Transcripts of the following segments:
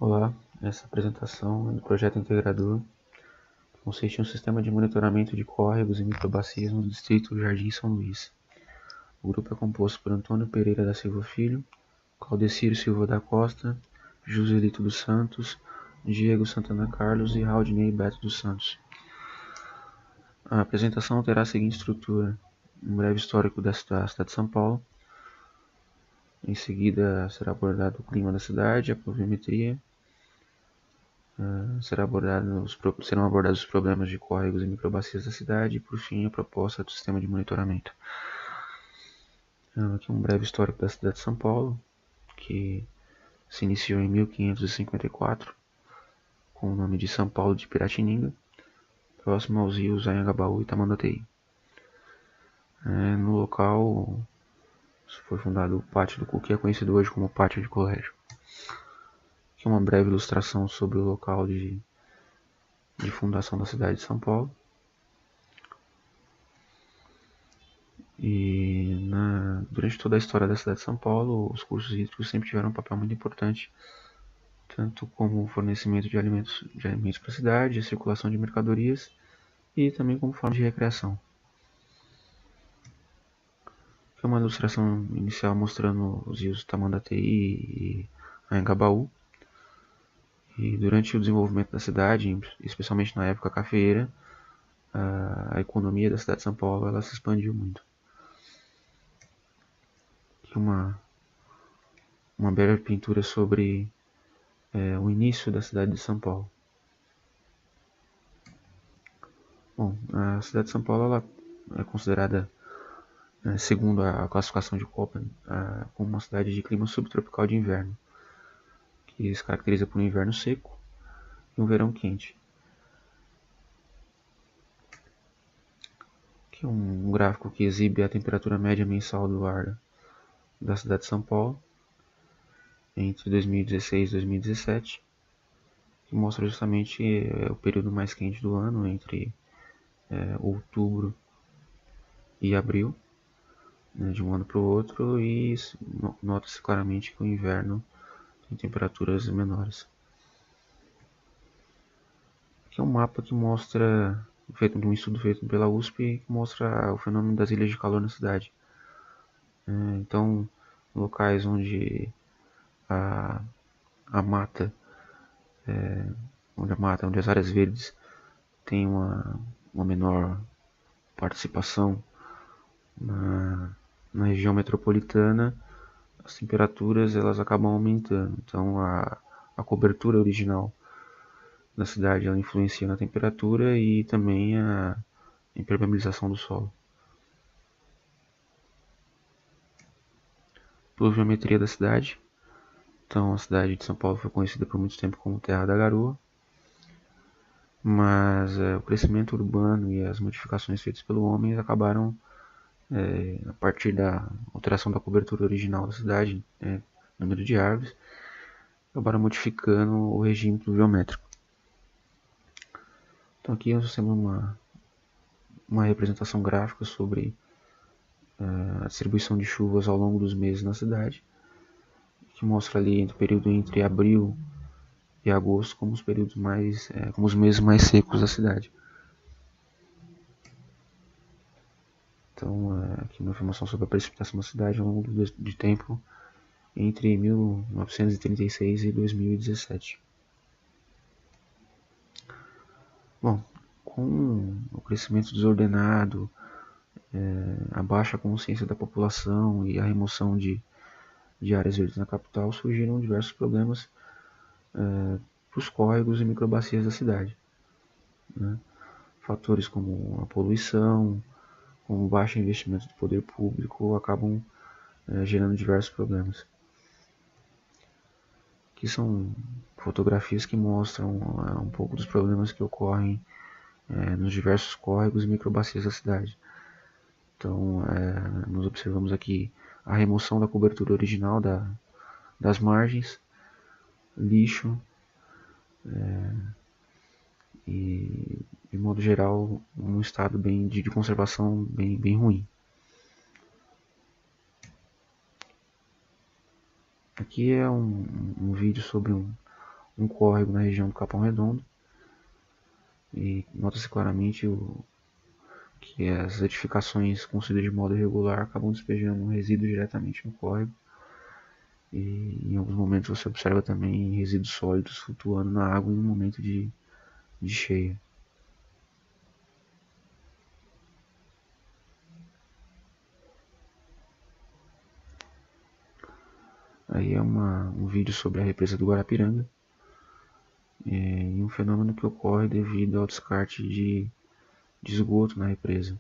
Olá, essa apresentação é do projeto integrador, que consiste em um sistema de monitoramento de córregos e microbacias no distrito Jardim São Luís. O grupo é composto por Antônio Pereira da Silva Filho, Claudecírio Silva da Costa, Joselito dos Santos, Diego Santana Carlos e Raudinei Beto dos Santos. A apresentação terá a seguinte estrutura: um breve histórico da cidade de São Paulo, em seguida será abordado o clima da cidade, a pluviometria, serão abordados os problemas de córregos e microbacias da cidade e, por fim, a proposta do sistema de monitoramento. Aqui um breve histórico da cidade de São Paulo, que se iniciou em 1554, com o nome de São Paulo de Piratininga, próximo aos rios Anhangabaú e Tamandatei. No local foi fundado o Pátio do que é conhecido hoje como Pátio de Colégio. Aqui uma breve ilustração sobre o local de fundação da cidade de São Paulo. E durante toda a história da cidade de São Paulo, os cursos hídricos sempre tiveram um papel muito importante, tanto como o fornecimento de alimentos para a cidade, a circulação de mercadorias e também como forma de recreação. Aqui é uma ilustração inicial mostrando os rios Tamandatei e Anhangabaú. E durante o desenvolvimento da cidade, especialmente na época cafeeira, a economia da cidade de São Paulo ela se expandiu muito. Aqui uma breve pintura sobre o início da cidade de São Paulo. Bom, a cidade de São Paulo ela é considerada, segundo a classificação de Köppen, como uma cidade de clima subtropical de inverno, que se caracteriza por um inverno seco e um verão quente. Aqui um gráfico que exibe a temperatura média mensal do ar da cidade de São Paulo entre 2016 e 2017, que mostra justamente o período mais quente do ano, entre outubro e abril, de um ano para o outro, e nota-se claramente que o inverno tem temperaturas menores. Aqui é um mapa que mostra, um estudo feito pela USP, que mostra o fenômeno das ilhas de calor na cidade. Então, locais onde a mata, onde as áreas verdes têm uma menor participação na região metropolitana, as temperaturas elas acabam aumentando. Então, a cobertura original da cidade ela influencia na temperatura e também a impermeabilização do solo. Pluviometria da cidade. Então, a cidade de São Paulo foi conhecida por muito tempo como Terra da Garoa, mas o crescimento urbano e as modificações feitas pelo homem acabaram, a partir da alteração da cobertura original da cidade, número de árvores, acabaram modificando o regime pluviométrico. Então aqui nós temos uma representação gráfica sobre a distribuição de chuvas ao longo dos meses na cidade, que mostra ali o período entre abril e agosto como os períodos como os meses mais secos da cidade. Então aqui uma informação sobre a precipitação da cidade ao longo de tempo entre 1936 e 2017. Bom, com o crescimento desordenado, a baixa consciência da população e a remoção de áreas verdes na capital, surgiram diversos problemas para os córregos e microbacias da cidade. Fatores como a poluição, com o baixo investimento do poder público, acabam gerando diversos problemas. Aqui são fotografias que mostram um pouco dos problemas que ocorrem nos diversos córregos e microbacias da cidade. Então, nós observamos aqui a remoção da cobertura original das margens, lixo e, de modo geral, um estado de conservação bem ruim. Aqui é um vídeo sobre um um córrego na região do Capão Redondo, e nota-se claramente que as edificações construídas de modo irregular acabam despejando resíduos diretamente no córrego, e em alguns momentos você observa também resíduos sólidos flutuando na água em um momento de cheia. Aí é um vídeo sobre a represa do Guarapiranga, e um fenômeno que ocorre devido ao descarte de esgoto na represa.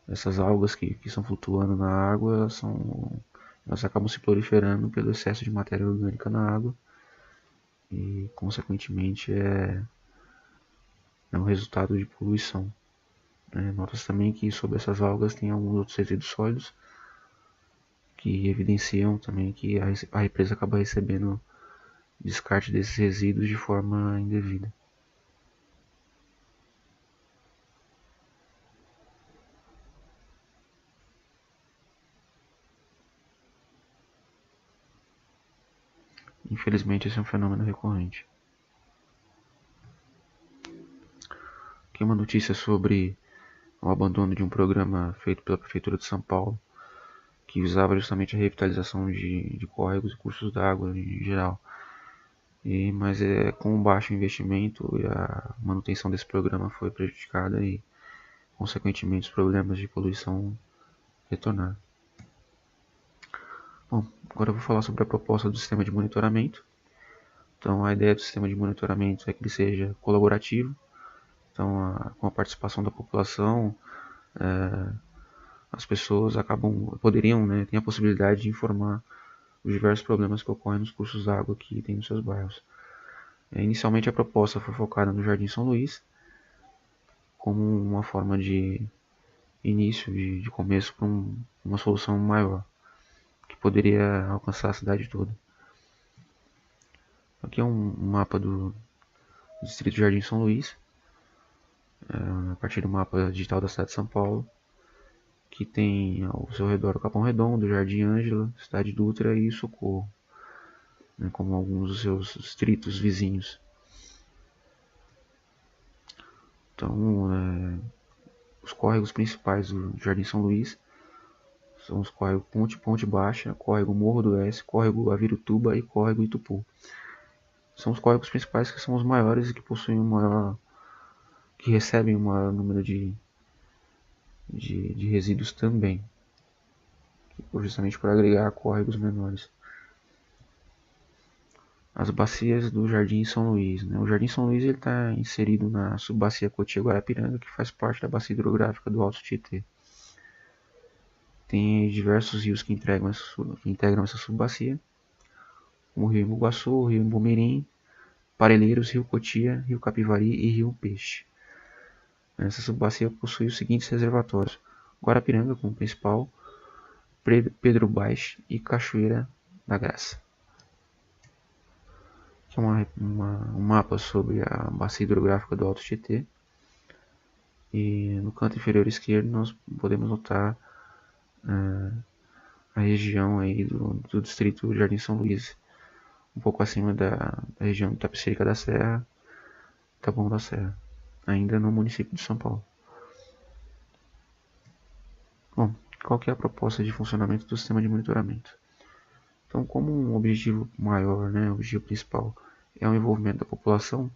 Essas algas que estão flutuando na água, elas acabam se proliferando pelo excesso de matéria orgânica na água, e consequentemente é um resultado de poluição. Nota-se também que sobre essas algas tem alguns outros resíduos sólidos que evidenciam também que a represa acaba recebendo descarte desses resíduos de forma indevida. Infelizmente, esse é um fenômeno recorrente. Aqui é uma notícia sobre o abandono de um programa feito pela Prefeitura de São Paulo, que visava justamente a revitalização de córregos e cursos d'água em geral. Mas com o baixo investimento, a manutenção desse programa foi prejudicada e, consequentemente, os problemas de poluição retornaram. Bom, agora eu vou falar sobre a proposta do sistema de monitoramento. Então, a ideia do sistema de monitoramento é que ele seja colaborativo. Então, com a participação da população, as pessoas poderiam, ter a possibilidade de informar os diversos problemas que ocorrem nos cursos d'água que tem nos seus bairros. Inicialmente, a proposta foi focada no Jardim São Luís, como uma forma de início, de começo para uma solução maior, que poderia alcançar a cidade toda. Aqui é um mapa do distrito Jardim São Luís, a partir do mapa digital da cidade de São Paulo, que tem ao seu redor o Capão Redondo, Jardim Ângela, Cidade Dutra e Socorro, como alguns dos seus distritos vizinhos. Então, os córregos principais do Jardim São Luís são os córregos Ponte Baixa, córrego Morro do Oeste, córrego Avirutuba e córrego Itupu. São os córregos principais que são os maiores e que possuem que recebem um maior número de resíduos também, justamente por agregar córregos menores. As bacias do Jardim São Luís. O Jardim São Luís está inserido na subbacia Cotia-Guarapiranga, que faz parte da bacia hidrográfica do Alto Tietê. Tem diversos rios que integram essa subbacia, como o Rio Imbuguaçu, o Rio Imbumirim, Parelheiros, Rio Cotia, Rio Capivari e Rio Peixe. Essa subbacia possui os seguintes reservatórios: Guarapiranga como principal, Pedro Baix e Cachoeira da Graça. Aqui é um mapa sobre a bacia hidrográfica do Alto Tietê. E no canto inferior esquerdo nós podemos notar a região aí do distrito Jardim São Luís, um pouco acima da região de Itapecerica da Serra, Taboão da Serra, ainda no município de São Paulo. Bom, qual que é a proposta de funcionamento do sistema de monitoramento? Então, como um objetivo maior, o objetivo principal é o envolvimento da população,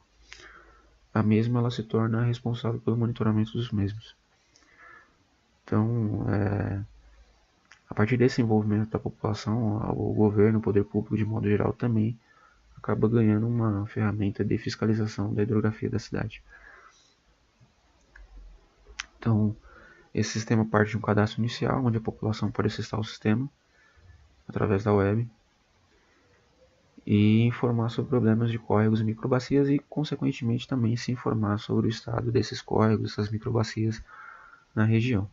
a mesma ela se torna responsável pelo monitoramento dos mesmos. Então, a partir desse envolvimento da população, o governo, o poder público de modo geral também acaba ganhando uma ferramenta de fiscalização da hidrografia da cidade. Então, esse sistema parte de um cadastro inicial, onde a população pode acessar o sistema através da web e informar sobre problemas de córregos e microbacias e, consequentemente, também se informar sobre o estado desses córregos, essas microbacias na região.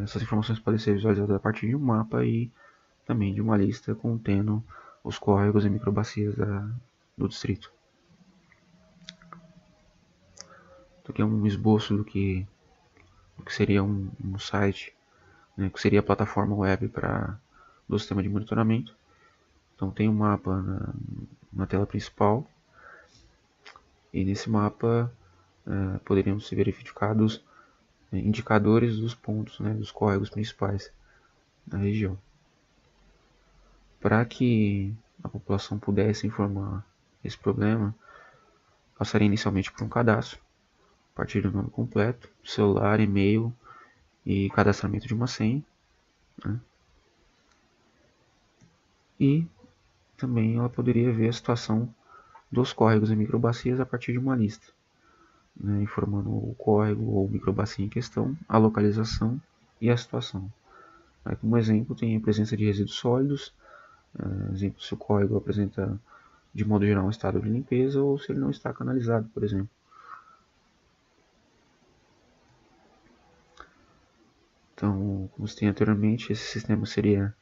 Essas informações podem ser visualizadas a partir de um mapa e também de uma lista contendo os córregos e microbacias do distrito. Então, aqui é um esboço do que seria um site, que seria a plataforma web do sistema de monitoramento. Então tem um mapa na tela principal, e nesse mapa poderiam ser verificados indicadores dos pontos, né, dos córregos principais da região. Para que a população pudesse informar esse problema, passaria inicialmente por um cadastro, a partir do nome completo, celular, e-mail e cadastramento de uma senha, né? E também ela poderia ver a situação dos córregos e microbacias a partir de uma lista, né, informando o córrego ou microbacia em questão, a localização e a situação. Aí, como exemplo, tem a presença de resíduos sólidos, exemplo, se o córrego apresenta de modo geral um estado de limpeza ou se ele não está canalizado, por exemplo. Então, como citei anteriormente, esse sistema seria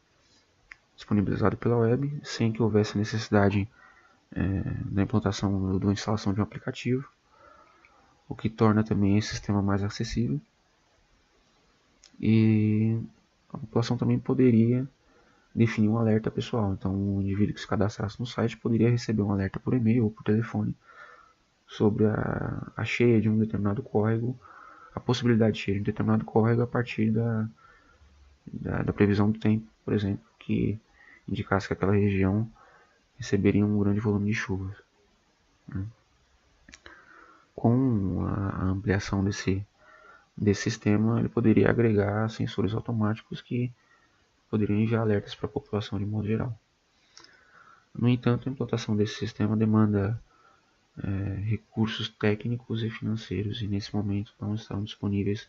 disponibilizado pela web, sem que houvesse necessidade da implantação da instalação de um aplicativo, o que torna também esse sistema mais acessível. E a população também poderia definir um alerta pessoal. Então, o indivíduo que se cadastrasse no site poderia receber um alerta por e-mail ou por telefone sobre a cheia de um determinado córrego, a possibilidade de cheia de um determinado córrego a partir da previsão do tempo, por exemplo, que indicasse que aquela região receberia um grande volume de chuvas. Com a ampliação desse sistema, ele poderia agregar sensores automáticos que poderiam enviar alertas para a população de modo geral. No entanto, a implantação desse sistema demanda recursos técnicos e financeiros, e nesse momento não estão disponíveis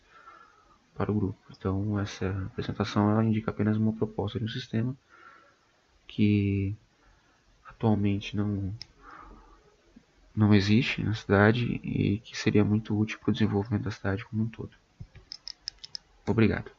para o grupo. Então, essa apresentação ela indica apenas uma proposta de um sistema que atualmente não existe na cidade e que seria muito útil para o desenvolvimento da cidade como um todo. Obrigado.